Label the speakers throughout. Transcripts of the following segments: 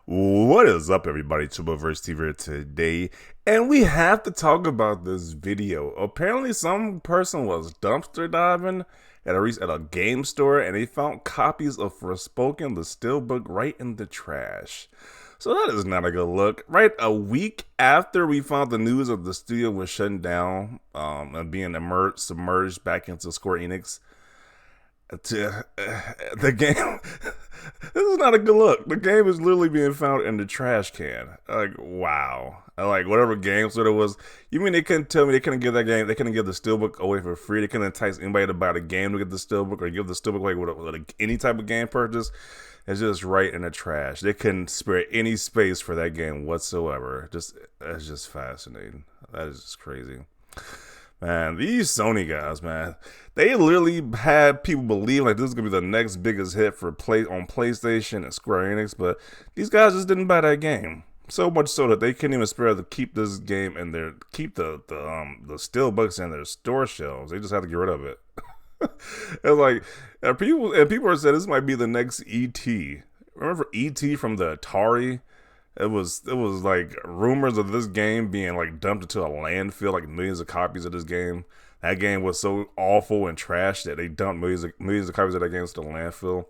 Speaker 1: What is up, everybody? Tuboverse TV here today, and we have to talk about this video. Apparently, some person was dumpster diving at a game store, and they found copies of Forspoken, the Steelbook, right in the trash. So that is not a good look. Right a week after we found the news of the studio was shutting down and being submerged back into Square Enix, the game. This is not a good look. The game is literally being found in the trash can. Like, wow. Like, whatever game sort of was. You mean they couldn't tell me they couldn't give that game, they couldn't give the Steelbook away for free? They couldn't entice anybody to buy the game to get the Steelbook or give the Steelbook away with any type of game purchase? It's just right in the trash. They couldn't spare any space for that game whatsoever. That's just fascinating. That is just crazy. Man, these Sony guys, man, they literally had people believe like this is gonna be the next biggest hit for on PlayStation and Square Enix, but these guys just didn't buy that game. So much so that they couldn't even spare to keep this game in their the steelbooks in their store shelves. They just had to get rid of it. It's like people are saying this might be the next ET. Remember ET from the Atari? It was like rumors of this game being like dumped into a landfill, like millions of copies of this game. That game was so awful and trash that they dumped millions of copies of that game into the landfill.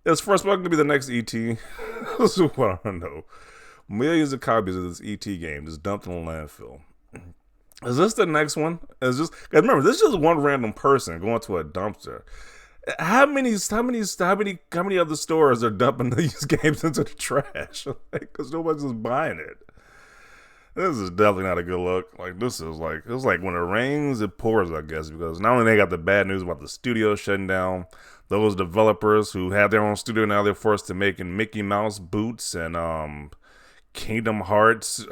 Speaker 1: It's Forspoken to be the next ET. This is what I don't know. Millions of copies of this ET game just dumped in the landfill. Is this the next one? Remember, this is just one random person going to a dumpster. How many other stores are dumping these games into the trash? Because nobody's just buying it. This is definitely not a good look. Like, it's like when it rains, it pours, I guess, because not only they got the bad news about the studio shutting down, those developers who had their own studio, now they're forced to making Mickey Mouse boots and Kingdom Hearts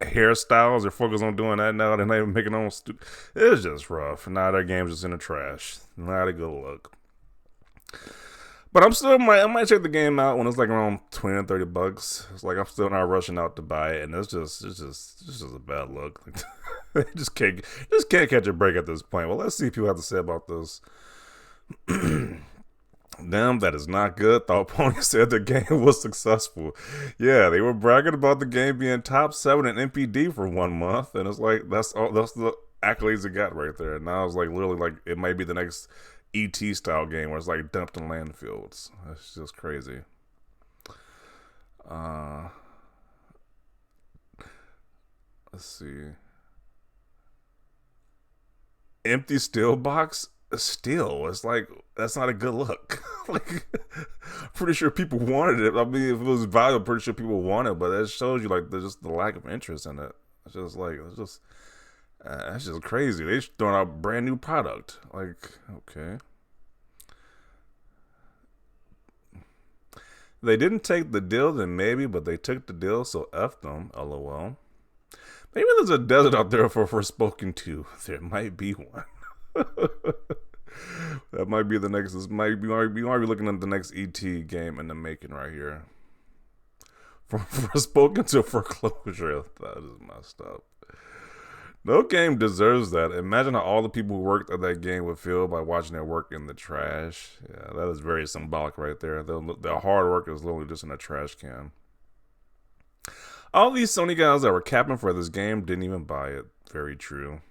Speaker 1: hairstyles. They're focused on doing that now. They're not even making their own studio. It's just rough. Now their game's just in the trash. Not a good look. But I might check the game out when it's like around 20 or 30 bucks. It's like I'm still not rushing out to buy it, and it's just a bad look. just can't catch a break at this point. Well, let's see what people have to say about this. Damn, that is not good. Thought Pony said the game was successful. Yeah, they were bragging about the game being top 7 in NPD for 1 month, and it's like that's the accolades it got right there. And now it's like literally like it might be the next ET style game where it's like dumped in landfills. That's just crazy. Let's see. Empty steel box. Still, it's like that's not a good look. Like, pretty sure people wanted it. I mean, if it was valuable, pretty sure people wanted it. But that shows you like there's just the lack of interest in it. That's just crazy. They throwing out a brand new product. Like, okay, they didn't take the deal, then maybe, but they took the deal, so F them. LOL. Maybe there's a desert out there for Forspoken 2. There might be one. That might be the next. We might be looking at the next ET game in the making right here. From Forspoken to foreclosure. That is messed up. No game deserves that. Imagine how all the people who worked at that game would feel by watching their work in the trash. Yeah, that is very symbolic right there. Their hard work is literally just in a trash can. All these Sony guys that were capping for this game didn't even buy it. Very true.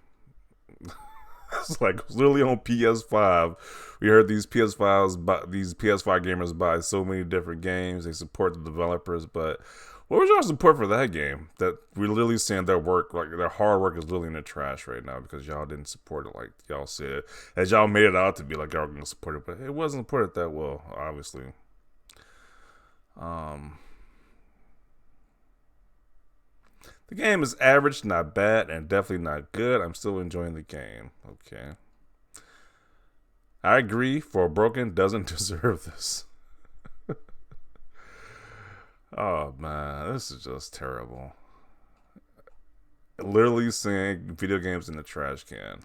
Speaker 1: It's like literally on PS5. We heard these PS5 gamers buy so many different games. They support the developers, but what was your support for that game? That we're literally saying their work, like their hard work, is literally in the trash right now because y'all didn't support it like y'all said. As y'all made it out to be like y'all were gonna support it, but it wasn't supported that well, obviously. The game is average, not bad, and definitely not good. I'm still enjoying the game. Okay. I agree, Forspoken doesn't deserve this. Oh, man. This is just terrible. Literally saying video games in the trash can.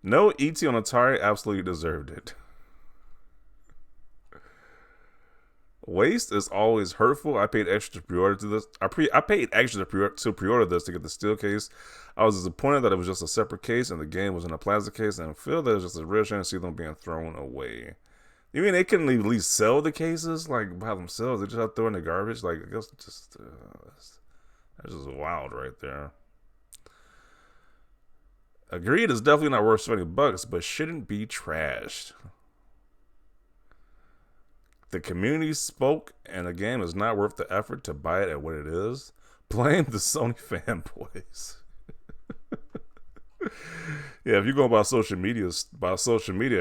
Speaker 1: No, ET on Atari absolutely deserved it. Waste is always hurtful. I paid extra to pre-order to this. I paid extra to pre-order this to get the steel case. I was disappointed that it was just a separate case and the game was in a plastic case, and I feel that it's just a real shame to see them being thrown away. You mean they couldn't at least sell the cases like by themselves? They just have to throw in the garbage. Like I guess just that's just wild right there. Agreed, it's definitely not worth $20, but shouldn't be trashed. The community spoke, and the game is not worth the effort to buy it at what it is. Blame the Sony fanboys. Yeah, if you go about social media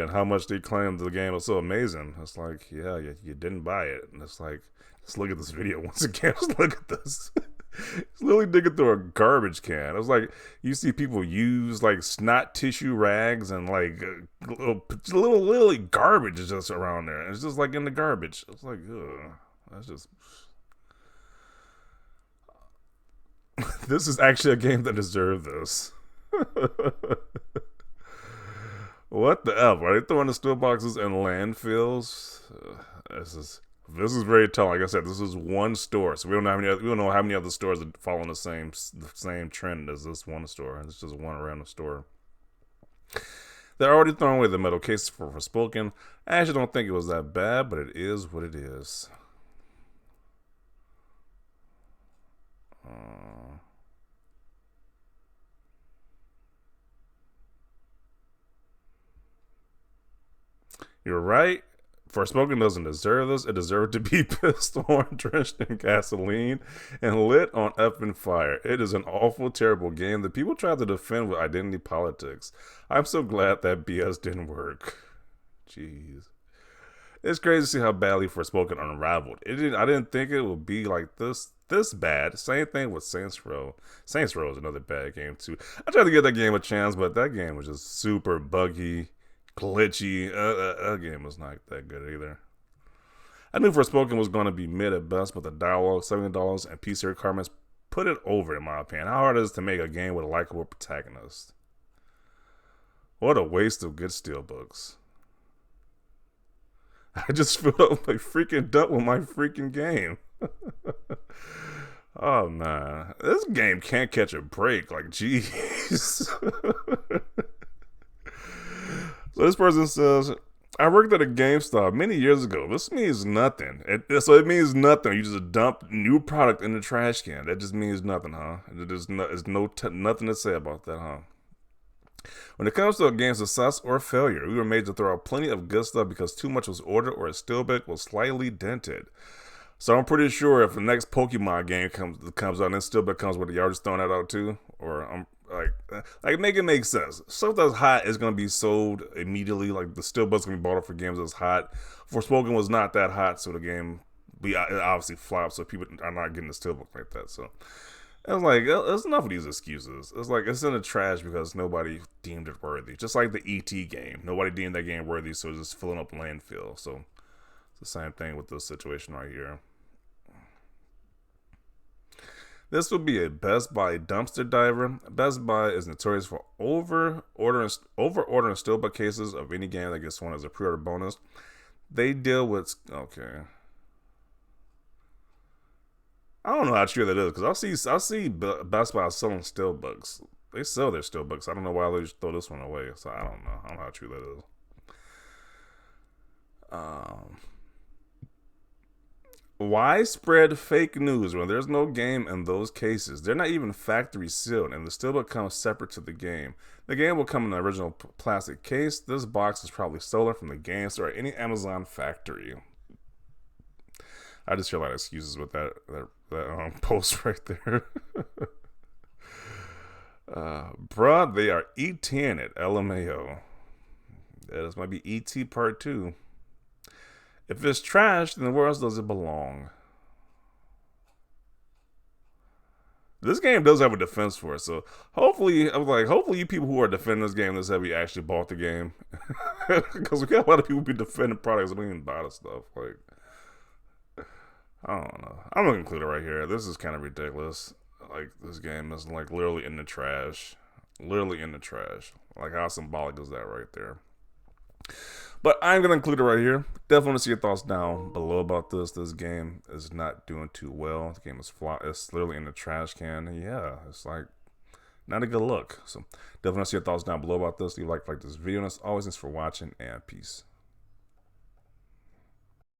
Speaker 1: and how much they claim the game is so amazing, it's like, yeah, you didn't buy it. And it's like, let's look at this video once again. Let's look at this. It's literally digging through a garbage can. It's like you see people use like snot tissue rags and like little garbage is just around there. It's just like in the garbage. It's like, ugh, that's just. This is actually a game that deserved this. What the F? Are they throwing the steel boxes in landfills? This is very telling. Like I said, this is one store, so we don't know how many other stores are following the same trend as this one store. It's just one random store. They're already throwing away the metal cases for Forspoken. I actually don't think it was that bad, but it is what it is. You're right. Forspoken doesn't deserve this. It deserved to be pissed on, drenched in gasoline, and lit on effing fire. It is an awful, terrible game that people try to defend with identity politics. I'm so glad that BS didn't work. Jeez. It's crazy to see how badly Forspoken unraveled. I didn't think it would be like this bad. Same thing with Saints Row. Saints Row is another bad game too. I tried to give that game a chance, but that game was just super buggy, glitchy. That game was not that good either. I knew Forspoken was going to be mid at best, but the dialogue, $70, and PC requirements put it over, in my opinion. How hard it is to make a game with a likable protagonist? What a waste of good steelbooks. I just filled up my freaking dump with my freaking game. Oh man, this game can't catch a break. Like, jeez. So this person says, I worked at a GameStop many years ago. This means nothing. So it means nothing. You just dump new product in the trash can. That just means nothing, huh? There's nothing to say about that, huh? When it comes to a game's success or failure, we were made to throw out plenty of good stuff because too much was ordered or a steelbook was slightly dented. So I'm pretty sure if the next Pokemon game comes out and then steelbook comes with it, y'all just throwing that out too? Or I'm like make it make sense. Stuff that's hot is gonna be sold immediately. Like the steelbook's gonna be bought up for games that's hot. Forspoken was not that hot, so the game it obviously flopped. So people are not getting the steelbook like that. So it was like, there's enough of these excuses. It's like, it's in the trash because nobody deemed it worthy. Just like the E.T. game. Nobody deemed that game worthy, so it's just filling up landfill. So it's the same thing with this situation right here. This would be a Best Buy dumpster diver. Best Buy is notorious for over-ordering steelbook cases of any game that gets one as a pre-order bonus. They deal with... Okay. I don't know how true that is because I see Best Buy selling steelbooks. They sell their steelbooks. I don't know why they just throw this one away. So I don't know. I don't know how true that is. Why spread fake news when there's no game in those cases? They're not even factory sealed, and the steelbook comes separate to the game. The game will come in the original plastic case. This box is probably stolen from the game store or any Amazon factory. I just hear a lot of excuses with that post right there. Bruh, they are eating it. LMAO. Yeah, this might be ET Part 2. If it's trash, then where else does it belong? This game does have a defense for it, so hopefully you people who are defending this game this heavy actually bought the game. Because we got a lot of people be defending products that don't even buy the stuff. Like, I don't know. I'm gonna include it right here. This is kind of ridiculous. Like, this game is like literally in the trash. Literally in the trash. Like, how symbolic is that right there? But I'm gonna include it right here. Definitely want to see your thoughts down below about this. This game is not doing too well. The game is it's literally in the trash can. Yeah, it's like not a good look. So definitely want to see your thoughts down below about this. Leave a like this video. And as always, thanks for watching and peace.